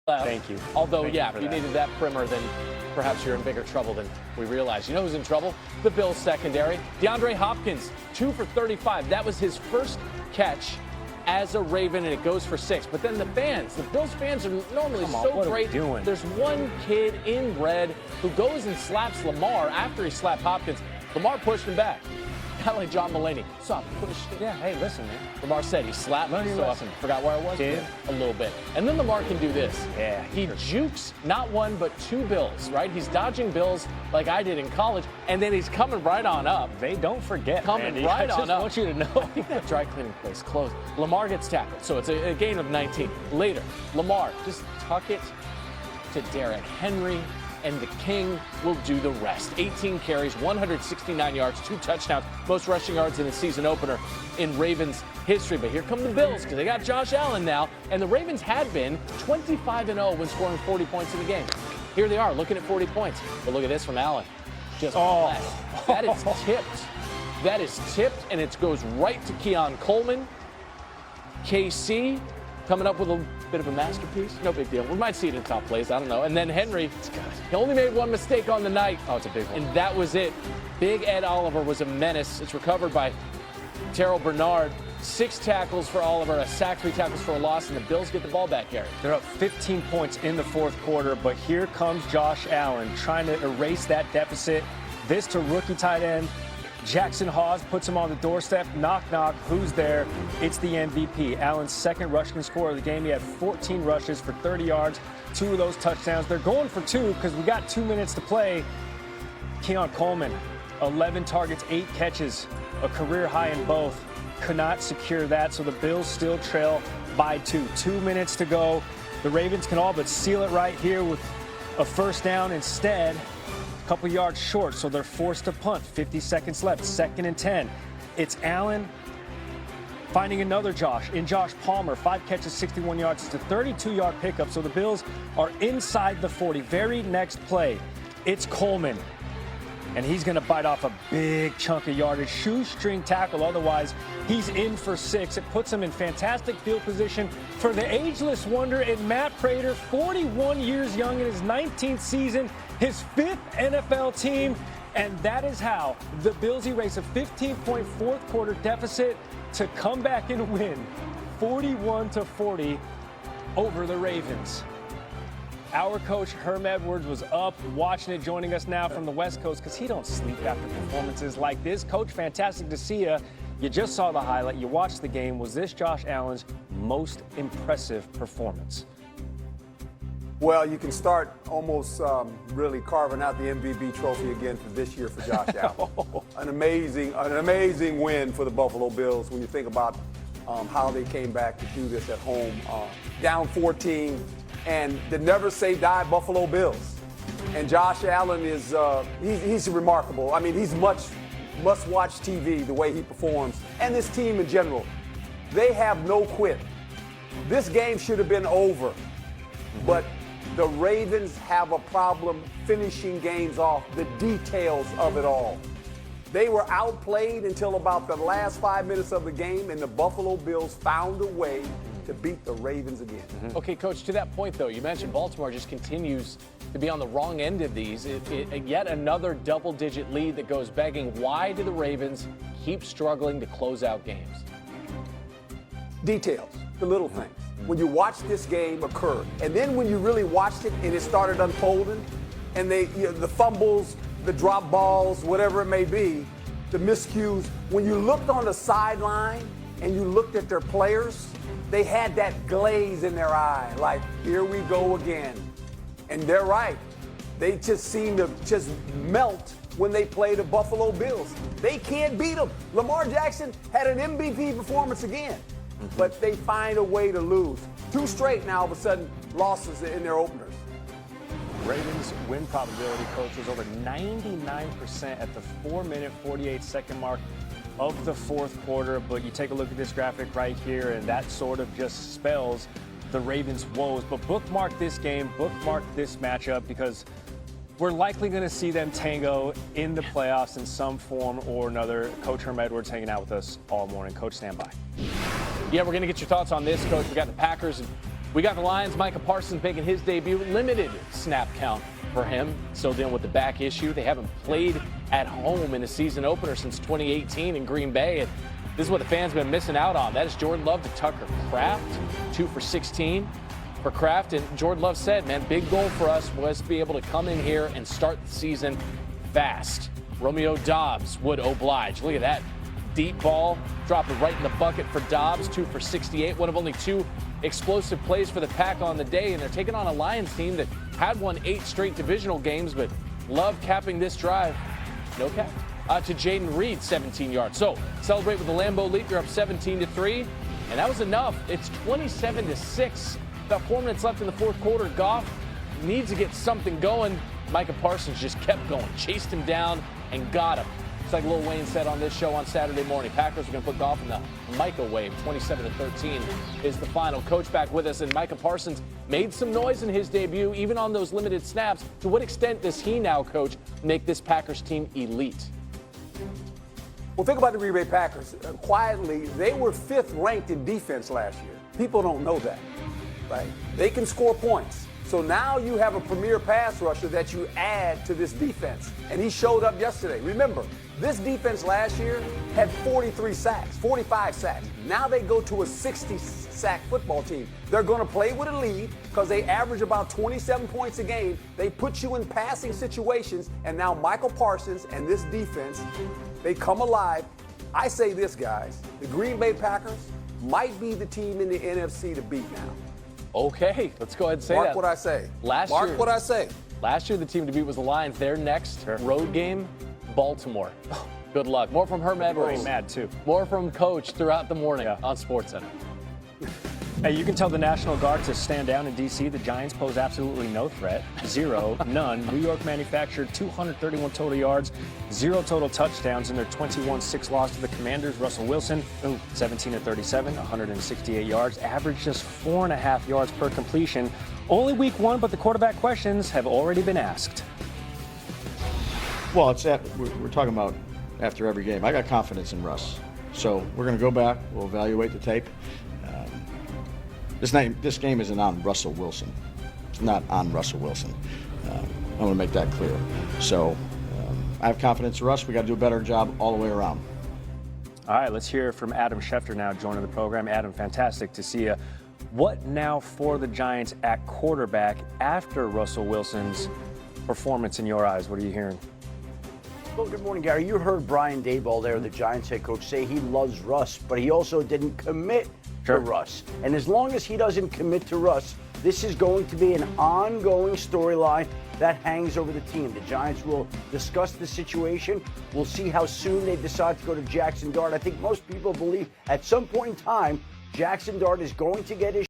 Thank you. Although, Thank yeah, if you needed that primer, then perhaps you're in bigger trouble than we realize. You know who's in trouble? The Bills secondary. DeAndre Hopkins, 2 for 35. That was his first catch as a Raven, and it goes for 6. But then the Bills fans are normally so great. There's one kid in red who goes and slaps Lamar after he slapped Hopkins. Lamar pushed him back. Kind of like John Mulaney. Soft push. Yeah, hey, listen, man. Lamar said he slapped me, so I forgot where I was. Kid. A little bit. And then Lamar can do this. Yeah. He jukes not one, but 2 Bills, right? He's dodging Bills like I did in college, and then he's coming right on up. They don't forget, coming Andy. right I on up. want you to know. I think that dry cleaning place closed. Lamar gets tackled, so it's a gain of 19. Later, Lamar, just tuck it to Derrick Henry, and the King will do the rest. 18 carries, 169 yards, 2 touchdowns, most rushing yards in the season opener in Ravens history. But here come the Bills, because they got Josh Allen now, and the Ravens had been 25-0 when scoring 40 points in the game. Here they are, looking at 40 points. But look at this from Allen. Just that is tipped. That is tipped, and it goes right to Keon Coleman. KC coming up with a bit of a masterpiece. No big deal. We might see it in top plays. I don't know. And then Henry, he only made one mistake on the night. Oh, it's a big one. And that was it. Big Ed Oliver was a menace. It's recovered by Terrell Bernard. 6 tackles for Oliver, a sack, 3 tackles for a loss, and the Bills get the ball back, Gary. They're up 15 points in the fourth quarter, but here comes Josh Allen trying to erase that deficit. This to rookie tight end Jackson Hawes puts him on the doorstep. Knock, knock. Who's there? It's the MVP. Allen's second rushing score of the game. He had 14 rushes for 30 yards, 2 of those touchdowns. They're going for 2 because we got 2 minutes to play. Keon Coleman, 11 targets, 8 catches, a career high in both. Could not secure that, so the Bills still trail by 2. 2 minutes to go. The Ravens can all but seal it right here with a first down instead. Couple yards short, so they're forced to punt. 50 seconds left, 2nd and 10. It's Allen finding another Josh in Josh Palmer. 5 catches, 61 yards. It's a 32-yard pickup, so the Bills are inside the 40. Very next play, it's Coleman, and he's going to bite off a big chunk of yardage. Shoestring tackle, otherwise he's in for 6. It puts him in fantastic field position for the ageless wonder in Matt Prater, 41 years young in his 19th season. His 5th NFL team, and that is how the Bills erase a 15-point fourth quarter deficit to come back and win 41-40 over the Ravens. Our coach, Herm Edwards, was up watching it, joining us now from the West Coast because he don't sleep after performances like this. Coach, fantastic to see you. You just saw the highlight. You watched the game. Was this Josh Allen's most impressive performance? Well, you can start almost really carving out the MVP trophy again for this year for Josh Allen. An amazing win for the Buffalo Bills when you think about how they came back to do this at home. Down 14, and the never say die Buffalo Bills. And Josh Allen is he's remarkable. I mean, he's must-watch TV the way he performs, and this team in general. They have no quit. This game should have been over, but the Ravens have a problem finishing games off, the details of it all. They were outplayed until about the last 5 minutes of the game, and the Buffalo Bills found a way to beat the Ravens again. Okay, Coach, to that point, though, you mentioned Baltimore just continues to be on the wrong end of these. Yet another double-digit lead that goes begging. Why do the Ravens keep struggling to close out games? Details, the little things. When you watch this game occur, and then when you really watched it and it started unfolding, and the fumbles, the drop balls, whatever it may be, the miscues, when you looked on the sideline and you looked at their players, they had that glaze in their eye, like, here we go again. And they're right. They just seem to just melt when they play the Buffalo Bills. They can't beat them. Lamar Jackson had an MVP performance again. But they find a way to lose. 2 straight now, all of a sudden, losses in their openers. Ravens win probability, Coach, was over 99% at the 4-minute, 48-second mark of the fourth quarter. But you take a look at this graphic right here, and that sort of just spells the Ravens' woes. But bookmark this game, bookmark this matchup, because we're likely going to see them tango in the playoffs in some form or another. Coach Herm Edwards hanging out with us all morning. Coach, stand by. Yeah, we're going to get your thoughts on this, Coach. We got the Packers We got the Lions, Micah Parsons making his debut. Limited snap count for him. Still dealing with the back issue. They haven't played at home in a season opener since 2018 in Green Bay. And this is what the fans have been missing out on. That is Jordan Love to Tucker Kraft. 2 for 16 for Kraft. And Jordan Love said, man, big goal for us was to be able to come in here and start the season fast. Romeo Doubs would oblige. Look at that. Deep ball, drop it right in the bucket for Doubs. 2 for 68. One of only 2 explosive plays for the Pack on the day. And they're taking on a Lions team that had won 8 straight divisional games, but Love capping this drive. No cap. To Jayden Reed, 17 yards. So celebrate with the Lambeau Leap. You're up 17-3, and that was enough. It's 27-6. About 4 minutes left in the fourth quarter. Goff needs to get something going. Micah Parsons just kept going, chased him down, and got him. It's like Lil Wayne said on this show on Saturday morning. Packers are going to put Goff in the microwave. 27-13 is the final. Coach back with us, and Micah Parsons made some noise in his debut, even on those limited snaps. To what extent does he now, Coach, make this Packers team elite? Well, think about the Green Bay Packers. Quietly, they were 5th ranked in defense last year. People don't know that, right? They can score points. So now you have a premier pass rusher that you add to this defense. And he showed up yesterday. Remember, this defense last year had 45 sacks. Now they go to a 60-sack football team. They're going to play with a lead because they average about 27 points a game. They put you in passing situations, and now Michael Parsons and this defense, they come alive. I say this, guys, the Green Bay Packers might be the team in the NFC to beat now. Okay, let's go ahead and say that. Mark what I say. Mark what I say. Last year, the team to beat was the Lions. Their next road game, Baltimore. Good luck. More from Herm Edwards. Mad, too. More from Coach throughout the morning on SportsCenter. Hey, you can tell the National Guard to stand down in D.C. The Giants pose absolutely no threat. 0, none. New York manufactured 231 total yards, 0 total touchdowns in their 21-6 loss to the Commanders. Russell Wilson, 17-37, 168 yards, averaged just 4.5 yards per completion. Only week 1, but the quarterback questions have already been asked. Well, we're talking about after every game. I got confidence in Russ. So we're going to go back. We'll evaluate the tape. This game isn't on Russell Wilson. It's not on Russell Wilson. I want to make that clear. So I have confidence in Russ. We got to do a better job all the way around. All right, let's hear from Adam Schefter now joining the program. Adam, fantastic to see you. What now for the Giants at quarterback after Russell Wilson's performance in your eyes? What are you hearing? Well, good morning, Gary. You heard Brian Daboll there, the Giants head coach, say he loves Russ, but he also didn't commit to Russ. And as long as he doesn't commit to Russ, this is going to be an ongoing storyline that hangs over the team. The Giants will discuss the situation. We'll see how soon they decide to go to Jaxson Dart. I think most people believe at some point in time, Jaxson Dart is going to get his